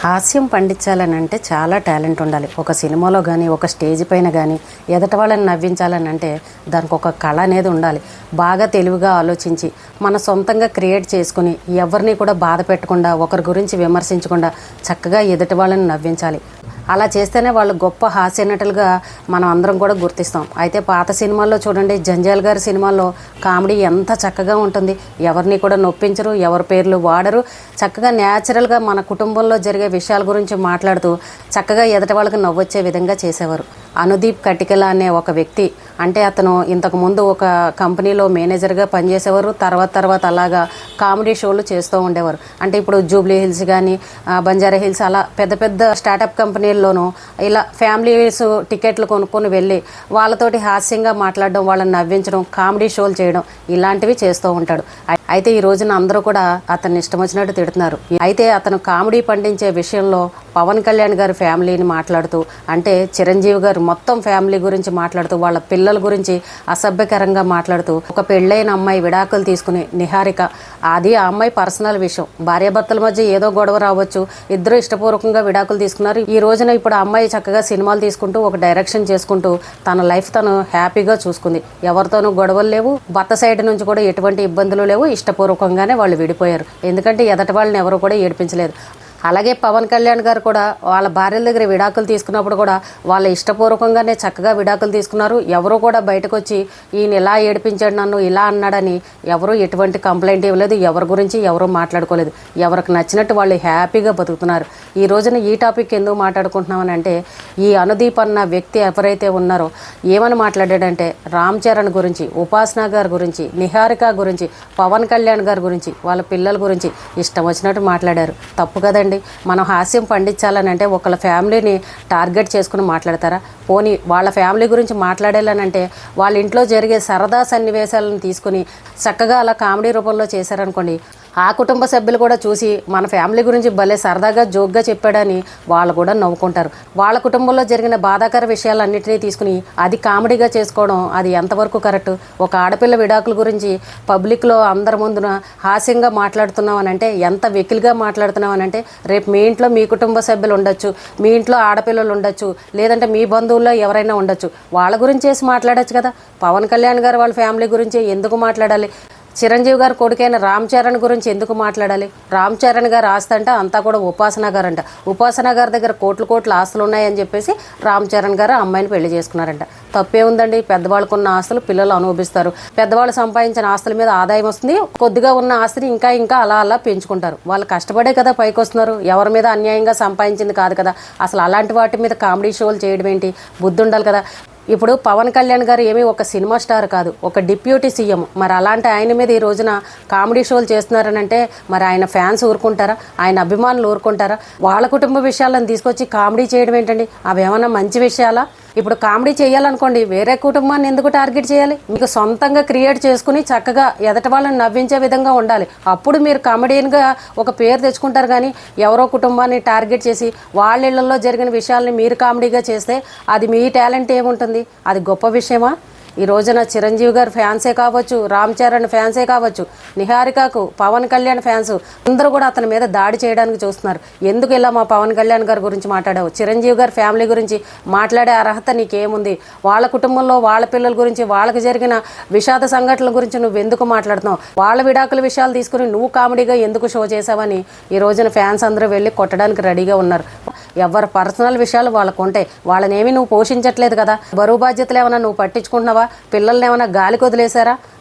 హాస్యం పండించాలని అంటే చాలా టాలెంట్ ఉండాలి. ఒక సినిమాలో కానీ ఒక స్టేజ్ పైన కానీ ఎదట వాళ్ళని నవ్వించాలని అంటే దానికి ఒక కళ అనేది ఉండాలి. బాగా తెలివిగా ఆలోచించి మన సొంతంగా క్రియేట్ చేసుకుని ఎవరిని కూడా బాధ పెట్టకుండా ఒకరి గురించి విమర్శించకుండా చక్కగా ఎదుటి వాళ్ళని నవ్వించాలి. అలా చేస్తేనే వాళ్ళు గొప్ప హాస్య నటులుగా మనం అందరం కూడా గుర్తిస్తాం. అయితే పాత సినిమాల్లో చూడండి, జంజాల్ గారి సినిమాల్లో కామెడీ ఎంత చక్కగా ఉంటుంది. ఎవరిని కూడా నొప్పించరు, ఎవరి పేర్లు వాడరు. చక్కగా న్యాచురల్గా మన కుటుంబంలో జరిగే విషయాల గురించి మాట్లాడుతూ చక్కగా ఎదటి వాళ్ళకి నవ్వొచ్చే విధంగా చేసేవారు. అనుదీప్ కటికల అనే ఒక వ్యక్తి, అంటే అతను ఇంతకుముందు ఒక కంపెనీలో మేనేజర్గా పనిచేసేవారు. తర్వాత అలాగా కామెడీ షోలు చేస్తూ ఉండేవారు. అంటే ఇప్పుడు జూబ్లీ హిల్స్ కానీ బంజారా హిల్స్ అలా పెద్ద పెద్ద స్టార్టప్ కంపెనీల్లోనూ ఇలా ఫ్యామిలీస్ టికెట్లు కొనుక్కొని వెళ్ళి వాళ్ళతోటి హాస్యంగా మాట్లాడడం, వాళ్ళని నవ్వించడం, కామెడీ షోలు చేయడం ఇలాంటివి చేస్తూ ఉంటాడు. అయితే ఈ రోజున అందరూ కూడా అతన్ని ఇష్టం వచ్చినట్టు తిడుతున్నారు. అయితే అతను కామెడీ పండించే విషయంలో పవన్ కళ్యాణ్ గారి ఫ్యామిలీని మాట్లాడుతూ, అంటే చిరంజీవి గారు మొత్తం ఫ్యామిలీ గురించి మాట్లాడుతూ, వాళ్ళ పిల్లల గురించి అసభ్యకరంగా మాట్లాడుతూ, ఒక పెళ్ళైన అమ్మాయి విడాకులు తీసుకుని నిహారిక, అది ఆ అమ్మాయి పర్సనల్ విషయం, భార్యాభర్తల మధ్య ఏదో గొడవ రావచ్చు, ఇద్దరు ఇష్టపూర్వకంగా విడాకులు తీసుకున్నారు. ఈ రోజున ఇప్పుడు ఆ అమ్మాయి చక్కగా సినిమాలు తీసుకుంటూ ఒక డైరెక్షన్ చేసుకుంటూ తన లైఫ్ తను హ్యాపీగా చూసుకుంది. ఎవరితోనూ గొడవలు లేవు, భర్త సైడ్ నుంచి కూడా ఎటువంటి ఇబ్బందులు లేవు. ఇష్టపూర్వకంగానే వాళ్ళు విడిపోయారు. ఎందుకంటే ఎదటి వాళ్ళని ఎవరు కూడా ఏడిపించలేదు. అలాగే పవన్ కళ్యాణ్ గారు కూడా వాళ్ళ భార్యల దగ్గర విడాకులు తీసుకున్నప్పుడు కూడా వాళ్ళ ఇష్టపూర్వకంగానే చక్కగా విడాకులు తీసుకున్నారు. ఎవరు కూడా బయటకు వచ్చి ఈయన ఇలా ఏడిపించాడు, నన్ను ఇలా అన్నాడని ఎవరు ఎటువంటి కంప్లైంట్ ఇవ్వలేదు. ఎవరి గురించి ఎవరు మాట్లాడుకోలేదు. ఎవరికి నచ్చినట్టు వాళ్ళు హ్యాపీగా బతుకుతున్నారు. ఈ రోజున ఈ టాపిక్ ఎందుకు మాట్లాడుకుంటున్నామని అంటే, ఈ అనుదీప్ అన్న వ్యక్తి ఎవరైతే ఉన్నారో ఏమని మాట్లాడాడంటే, రామ్ చరణ్ గురించి, ఉపాసన గారి గురించి, నిహారిక గురించి, పవన్ కళ్యాణ్ గారి గురించి, వాళ్ళ పిల్లల గురించి ఇష్టం వచ్చినట్టు మాట్లాడారు. తప్పు కదండి. మనం హాస్యం పండించాలని అంటే ఒకళ్ళ ఫ్యామిలీని టార్గెట్ చేసుకుని మాట్లాడతారా? పోనీ వాళ్ళ ఫ్యామిలీ గురించి మాట్లాడాలనంటే వాళ్ళ ఇంట్లో జరిగే సరదా సన్నివేశాలను తీసుకుని చక్కగా అలా కామెడీ రూపంలో చేశారనుకోండి, ఆ కుటుంబ సభ్యులు కూడా చూసి మన ఫ్యామిలీ గురించి భలే సరదాగా జోక్గా చెప్పాడని వాళ్ళు కూడా నవ్వుకుంటారు. వాళ్ళ కుటుంబంలో జరిగిన బాధాకర విషయాలన్నింటినీ తీసుకుని అది కామెడీగా చేసుకోవడం అది ఎంతవరకు కరెక్ట్? ఒక ఆడపిల్ల విడాకుల గురించి పబ్లిక్లో అందరి ముందున హాస్యంగా మాట్లాడుతున్నామనంటే, ఎంత వెకిలిగా మాట్లాడుతున్నామనంటే, రేపు మీ ఇంట్లో మీ కుటుంబ సభ్యులు ఉండొచ్చు, మీ ఇంట్లో ఆడపిల్లలు ఉండొచ్చు, లేదంటే మీ బంధువుల్లో ఎవరైనా ఉండొచ్చు, వాళ్ళ గురించి వేసి మాట్లాడచ్చు కదా. పవన్ కళ్యాణ్ గారు వాళ్ళ ఫ్యామిలీ గురించి ఎందుకు మాట్లాడాలి? చిరంజీవి గారు కొడుకైన రామ్ చరణ్ గురించి ఎందుకు మాట్లాడాలి? రామ్ చరణ్ గారు ఆస్తి అంట అంతా కూడా ఉపాసన గారు అంట. ఉపాసన గారి దగ్గర కోట్ల ఆస్తులు ఉన్నాయని చెప్పేసి రామ్ చరణ్ గారు అమ్మాయిని పెళ్లి చేసుకున్నారంట. తప్పే ఉందండి. పెద్దవాళ్ళకున్న ఆస్తులు పిల్లలు అనుభవిస్తారు. పెద్దవాళ్ళు సంపాదించిన ఆస్తుల మీద ఆదాయం వస్తుంది. కొద్దిగా ఉన్న ఆస్తిని ఇంకా అలా పెంచుకుంటారు. వాళ్ళు కష్టపడే కదా పైకి వస్తున్నారు. ఎవరి మీద అన్యాయంగా సంపాదించింది కాదు కదా. అసలు అలాంటి వాటి మీద కామెడీ షోలు చేయడం ఏంటి? బుద్ధి ఉండాలి కదా. ఇప్పుడు పవన్ కళ్యాణ్ గారు ఏమీ ఒక సినిమా స్టార్ కాదు, ఒక డిప్యూటీ సీఎం. మరి అలాంటి ఆయన మీద ఈ రోజున కామెడీ షోలు చేస్తున్నారనంటే మరి ఆయన ఫ్యాన్స్ ఊరుకుంటారా? ఆయన అభిమానులు ఊరుకుంటారా? వాళ్ళ కుటుంబ విషయాలను తీసుకొచ్చి కామెడీ చేయడం ఏంటండి? అవి ఏమన్నా మంచి విషయాలా? ఇప్పుడు కామెడీ చేయాలనుకోండి, వేరే కుటుంబాన్ని ఎందుకు టార్గెట్ చేయాలి? మీకు సొంతంగా క్రియేట్ చేసుకుని చక్కగా ఎదటి వాళ్ళని నవ్వించే విధంగా ఉండాలి. అప్పుడు మీరు కామెడియన్గా ఒక పేరు తెచ్చుకుంటారు. కానీ ఎవరో కుటుంబాన్ని టార్గెట్ చేసి వాళ్ళ ఇళ్లలో జరిగిన విషయాల్ని మీరు కామెడీగా చేస్తే అది మీ టాలెంట్ ఏముంటుంది? అది గొప్ప విషయమా? ఈ రోజున చిరంజీవి గారు ఫ్యాన్సే కావచ్చు, రామ్ చరణ్ ఫ్యాన్సే కావచ్చు, నిహారికకు పవన్ కళ్యాణ్ ఫ్యాన్స్ అందరూ కూడా అతని మీద దాడి చేయడానికి చూస్తున్నారు. ఎందుకు ఇలా మా పవన్ కళ్యాణ్ గారి గురించి మాట్లాడావు? చిరంజీవి గారి ఫ్యామిలీ గురించి మాట్లాడే అర్హత నీకేముంది? వాళ్ళ కుటుంబంలో వాళ్ళ పిల్లల గురించి, వాళ్ళకి జరిగిన విషాద సంఘటనల గురించి నువ్వు ఎందుకు మాట్లాడుతున్నావు? వాళ్ళ విడాకుల విషయాలు తీసుకుని నువ్వు కామెడీగా ఎందుకు షో చేసావని ఈ రోజున ఫ్యాన్స్ అందరూ వెళ్ళి కొట్టడానికి రెడీగా ఉన్నారు. ఎవరి పర్సనల్ విషయాలు వాళ్ళకు ఉంటాయి. వాళ్ళనేమి నువ్వు పోషించట్లేదు కదా. బరువు బాధ్యతలు ఏమైనా నువ్వు పట్టించుకుంటున్నావా? పిల్లల్ని ఏమైనా గాలికి వదిలేశారా?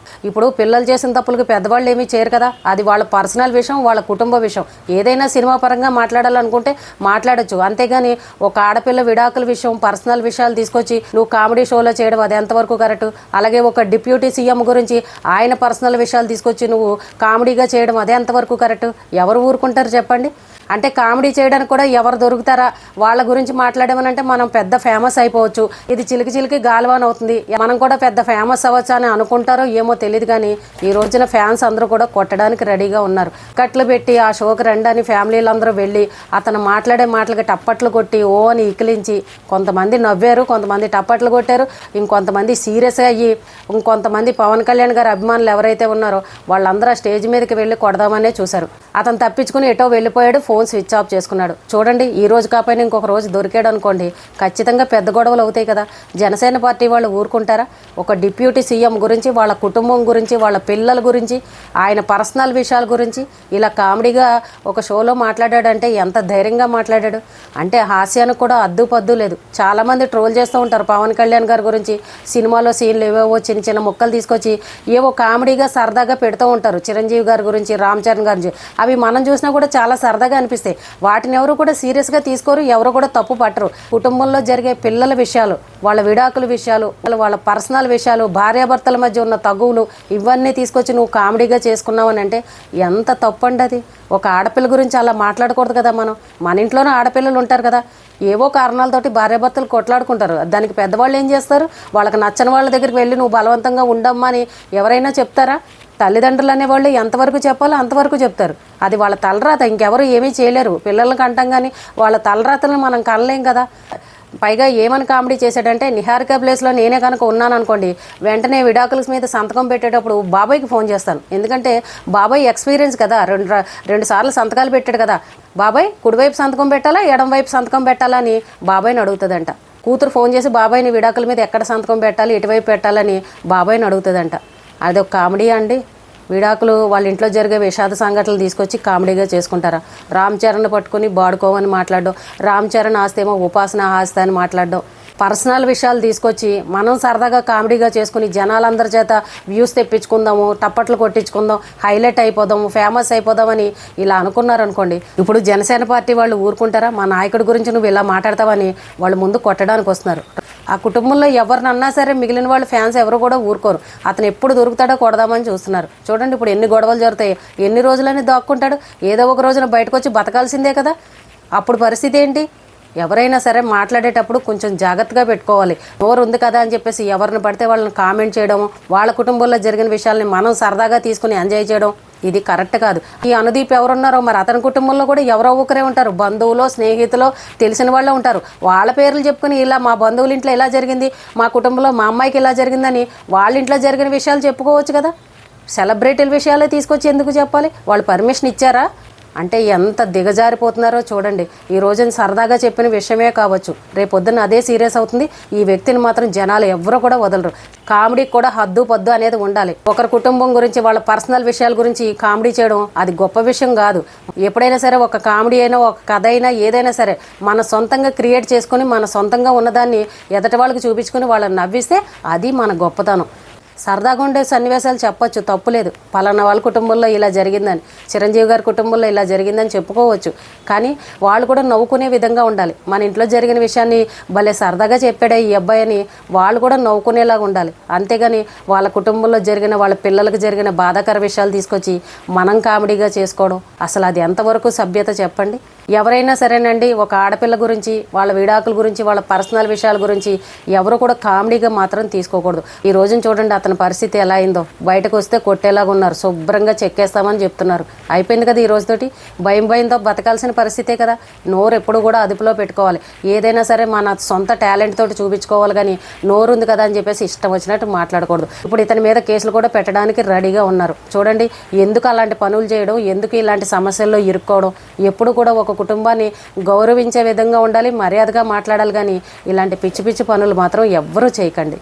ఇప్పుడు పిల్లలు చేసిన తప్పులకి పెద్దవాళ్ళు ఏమీ చేయరు కదా. అది వాళ్ళ పర్సనల్ విషయం, వాళ్ళ కుటుంబ విషయం. ఏదైనా సినిమా పరంగా మాట్లాడాలనుకుంటే మాట్లాడచ్చు. అంతేగాని ఒక ఆడపిల్ల విడాకుల విషయం, పర్సనల్ విషయాలు తీసుకొచ్చి నువ్వు కామెడీ షోలో చేయడం అది ఎంతవరకు కరెక్ట్? అలాగే ఒక డిప్యూటీ సీఎం గురించి ఆయన పర్సనల్ విషయాలు తీసుకొచ్చి నువ్వు కామెడీగా చేయడం అది ఎంతవరకు కరెక్ట్? ఎవరు ఊరుకుంటారు చెప్పండి? అంటే కామెడీ చేయడానికి కూడా ఎవరు దొరుకుతారా? వాళ్ళ గురించి మాట్లాడమనంటే మనం పెద్ద ఫేమస్ అయిపోవచ్చు. ఇది చిలికి గాలివాన్ అవుతుంది. మనం కూడా పెద్ద ఫేమస్ అవ్వచ్చు అని అనుకుంటారో ఏమో తెలియదు. కానీ ఈ రోజున ఫ్యాన్స్ అందరూ కూడా కొట్టడానికి రెడీగా ఉన్నారు. కట్లు పెట్టి ఆ షోకి రండి అని ఫ్యామిలీలందరూ వెళ్ళి అతను మాట్లాడే మాటలకి టప్పట్లు కొట్టి ఓ అని ఇకిలించి కొంతమంది నవ్వారు, కొంతమంది టప్పట్లు కొట్టారు, ఇంకొంతమంది సీరియస్ అయ్యి, ఇంకొంతమంది పవన్ కళ్యాణ్ గారి అభిమానులు ఎవరైతే ఉన్నారో వాళ్ళందరూ స్టేజ్ మీదకి వెళ్ళి కొడదామనే చూశారు. అతను తప్పించుకుని ఎటో వెళ్ళిపోయాడు. ఫోన్ ఫోన్ స్విచ్ ఆఫ్ చేసుకున్నాడు. చూడండి, ఈ రోజు కాకపోయినా ఇంకొక రోజు దొరికాడు అనుకోండి, ఖచ్చితంగా పెద్ద గొడవలు అవుతాయి కదా. జనసేన పార్టీ వాళ్ళు ఊరుకుంటారా? ఒక డిప్యూటీ సీఎం గురించి, వాళ్ళ కుటుంబం గురించి, వాళ్ళ పిల్లల గురించి, ఆయన పర్సనల్ విషయాల గురించి ఇలా కామెడీగా ఒక షోలో మాట్లాడాడంటే ఎంత ధైర్యంగా మాట్లాడాడు అంటే హాస్యానికి కూడా అద్దు పద్దు లేదు. చాలామంది ట్రోల్ చేస్తూ ఉంటారు పవన్ కళ్యాణ్ గారి గురించి. సినిమాలో సీన్లు ఏవేవో చిన్న చిన్న ముక్కలు తీసుకొచ్చి ఏవో కామెడీగా సరదాగా పెడుతూ ఉంటారు. చిరంజీవి గారి గురించి, రామ్ చరణ్ గారి గురించి. అవి మనం చూసినా కూడా చాలా సరదాగా అనిపిస్తాయి. వాటిని ఎవరు కూడా సీరియస్గా తీసుకోరు, ఎవరు కూడా తప్పు పట్టరు. కుటుంబంలో జరిగే పిల్లల విషయాలు, వాళ్ళ విడాకుల విషయాలు, వాళ్ళ పర్సనల్ విషయాలు, భార్యాభర్తల మధ్య ఉన్న తగువులు, ఇవన్నీ తీసుకొచ్చి నువ్వు కామెడీగా చేసుకున్నావు అని అంటే ఎంత తప్పండి అది. ఒక ఆడపిల్ల గురించి అలా మాట్లాడకూడదు కదా. మన ఇంట్లోనే ఆడపిల్లలు ఉంటారు కదా, ఏవో కారణాలతోటి భార్యాభర్తలు కొట్లాడుకుంటారు. దానికి పెద్దవాళ్ళు ఏం చేస్తారు? వాళ్ళకి నచ్చని వాళ్ళ దగ్గరికి వెళ్ళి నువ్వు బలవంతంగా ఉండమ్మా అని ఎవరైనా చెప్తారా? తల్లిదండ్రులు అనేవాళ్ళు ఎంతవరకు చెప్పాలో అంతవరకు చెప్తారు. అది వాళ్ళ తలరాత, ఇంకెవరు ఏమీ చేయలేరు. పిల్లలకి అంటాం కానీ వాళ్ళ తలరాతలను మనం కనలేం కదా. పైగా ఏమని కామెడీ చేశాడంటే, నిహారిక ప్లేస్లో నేనే కనుక ఉన్నాను అనుకోండి, వెంటనే విడాకుల మీద సంతకం పెట్టేటప్పుడు బాబాయ్కి ఫోన్ చేస్తాను. ఎందుకంటే బాబాయ్ ఎక్స్పీరియన్స్ కదా, రెండు సార్లు సంతకాలు పెట్టాడు కదా. బాబాయ్ కుడివైపు సంతకం పెట్టాలా, ఎడం వైపు సంతకం పెట్టాలా అని బాబాయ్ని అడుగుతుందంట. కూతురు ఫోన్ చేసి బాబాయ్ని విడాకుల మీద ఎక్కడ సంతకం పెట్టాలి, ఎటువైపు పెట్టాలని బాబాయ్ని అడుగుతుందంట. అదొక కామెడీ అండి. విడాకులు వాళ్ళ ఇంట్లో జరిగే విషాద సంఘటనలు తీసుకొచ్చి కామెడీగా చేసుకుంటారా? రామ్ చరణ్ పట్టుకుని బాడుకోమని మాట్లాడడం, రామ్ చరణ్ ఆస్తి ఏమో ఉపాసన ఆస్తి అని మాట్లాడడం, పర్సనల్ విషయాలు తీసుకొచ్చి మనం సరదాగా కామెడీగా చేసుకుని జనాలందరి చేత వ్యూస్ తెప్పించుకుందాము, టప్పట్లు కొట్టించుకుందాం, హైలైట్ అయిపోదాము, ఫేమస్ అయిపోదామని ఇలా అనుకున్నారనుకోండి, ఇప్పుడు జనసేన పార్టీ వాళ్ళు ఊరుకుంటారా? మా నాయకుడి గురించి నువ్వు ఇలా మాట్లాడతావని వాళ్ళు ముందు కొట్టడానికి వస్తున్నారు. ఆ కుటుంబంలో ఎవరినన్నా సరే మిగిలిన వాళ్ళ ఫ్యాన్స్ ఎవరు కూడా ఊరుకోరు. అతను ఎప్పుడు దొరుకుతాడో కొడదామని చూస్తున్నారు. చూడండి ఇప్పుడు ఎన్ని గొడవలు జరుగుతాయి, ఎన్ని రోజులని దాక్కుంటాడు. ఏదో ఒక రోజున బయటకు వచ్చి బతకాల్సిందే కదా. అప్పుడు పరిస్థితి ఏంటి? ఎవరైనా సరే మాట్లాడేటప్పుడు కొంచెం జాగ్రత్తగా పెట్టుకోవాలి. నోరు ఉంది కదా అని చెప్పేసి ఎవరిని పడితే వాళ్ళని కామెంట్ చేయడం, వాళ్ళ కుటుంబంలో జరిగిన విషయాల్ని మనం సరదాగా తీసుకుని ఎంజాయ్ చేయడం ఇది కరెక్ట్ కాదు. ఈ అనుదీప్ ఎవరున్నారో మరి అతని కుటుంబంలో కూడా ఎవరో ఒకరే ఉంటారు. బంధువులో, స్నేహితులో, తెలిసిన వాళ్ళే ఉంటారు. వాళ్ళ పేర్లు చెప్పుకుని ఇలా మా బంధువుల ఇంట్లో ఇలా జరిగింది, మా కుటుంబంలో మా అమ్మాయికి ఇలా జరిగిందని వాళ్ళ ఇంట్లో జరిగిన విషయాలు చెప్పుకోవచ్చు కదా. సెలబ్రిటీల విషయాలే తీసుకొచ్చి ఎందుకు చెప్పాలి? వాళ్ళు పర్మిషన్ ఇచ్చారా? అంటే ఎంత దిగజారిపోతున్నారో చూడండి. ఈ రోజున సరదాగా చెప్పిన విషయమే కావచ్చు, రేపొద్దున అదే సీరియస్ అవుతుంది. ఈ వ్యక్తిని మాత్రం జనాలు ఎవరు కూడా వదలరు. కామెడీకి కూడా హద్దు పద్దు అనేది ఉండాలి. ఒకరి కుటుంబం గురించి, వాళ్ళ పర్సనల్ విషయాల గురించి కామెడీ చేయడం అది గొప్ప విషయం కాదు. ఎప్పుడైనా సరే ఒక కామెడీ అయినా, ఒక కథ అయినా, ఏదైనా సరే మన సొంతంగా క్రియేట్ చేసుకుని మన సొంతంగా ఉన్నదాన్ని ఎదటి వాళ్ళకి చూపించుకుని వాళ్ళని నవ్విస్తే అది మన గొప్పతనం. సరదాగా ఉండే సన్నివేశాలు చెప్పొచ్చు, తప్పులేదు. పలానా వాళ్ళ కుటుంబంలో ఇలా జరిగిందని, చిరంజీవి గారి కుటుంబంలో ఇలా జరిగిందని చెప్పుకోవచ్చు. కానీ వాళ్ళు కూడా నవ్వుకునే విధంగా ఉండాలి. మన ఇంట్లో జరిగిన విషయాన్ని భలే సరదాగా చెప్పాడే ఈ అబ్బాయి అని వాళ్ళు కూడా నవ్వుకునేలాగా ఉండాలి. అంతేగాని వాళ్ళ కుటుంబంలో జరిగిన, వాళ్ళ పిల్లలకు జరిగిన బాధాకర విషయాలు తీసుకొచ్చి మనం కామెడీగా చేసుకోవడం అసలు అది ఎంతవరకు సభ్యత చెప్పండి? ఎవరైనా సరేనండి, ఒక ఆడపిల్ల గురించి, వాళ్ళ విడాకుల గురించి, వాళ్ళ పర్సనల్ విషయాల గురించి ఎవరు కూడా కామెడీగా మాత్రం తీసుకోకూడదు. ఈ రోజున చూడండి అతని పరిస్థితి ఎలా అయిందో. బయటకు వస్తే కొట్టేలాగా ఉన్నారు, శుభ్రంగా చెక్కేస్తామని చెప్తున్నారు. అయిపోయింది కదా ఈ రోజుతోటి. భయంతో బతకాల్సిన పరిస్థితే కదా. నోరు ఎప్పుడు కూడా అదుపులో పెట్టుకోవాలి. ఏదైనా సరే మన సొంత టాలెంట్ తోటి చూపించుకోవాలి, కానీ నోరు ఉంది కదా అని చెప్పేసి ఇష్టం వచ్చినట్టు మాట్లాడకూడదు. ఇప్పుడు ఇతని మీద కేసులు కూడా పెట్టడానికి రెడీగా ఉన్నారు. చూడండి ఎందుకు అలాంటి పనులు చేయడం, ఎందుకు ఇలాంటి సమస్యల్లో ఇరుక్కోవడం. ఎప్పుడు కూడా ఒక కుటుంబాన్ని గౌరవించే విధంగా ఉండాలి, మర్యాదగా మాట్లాడాలి. కానీ ఇలాంటి పిచ్చి పిచ్చి పనులు మాత్రం ఎవ్వరూ చేయకండి.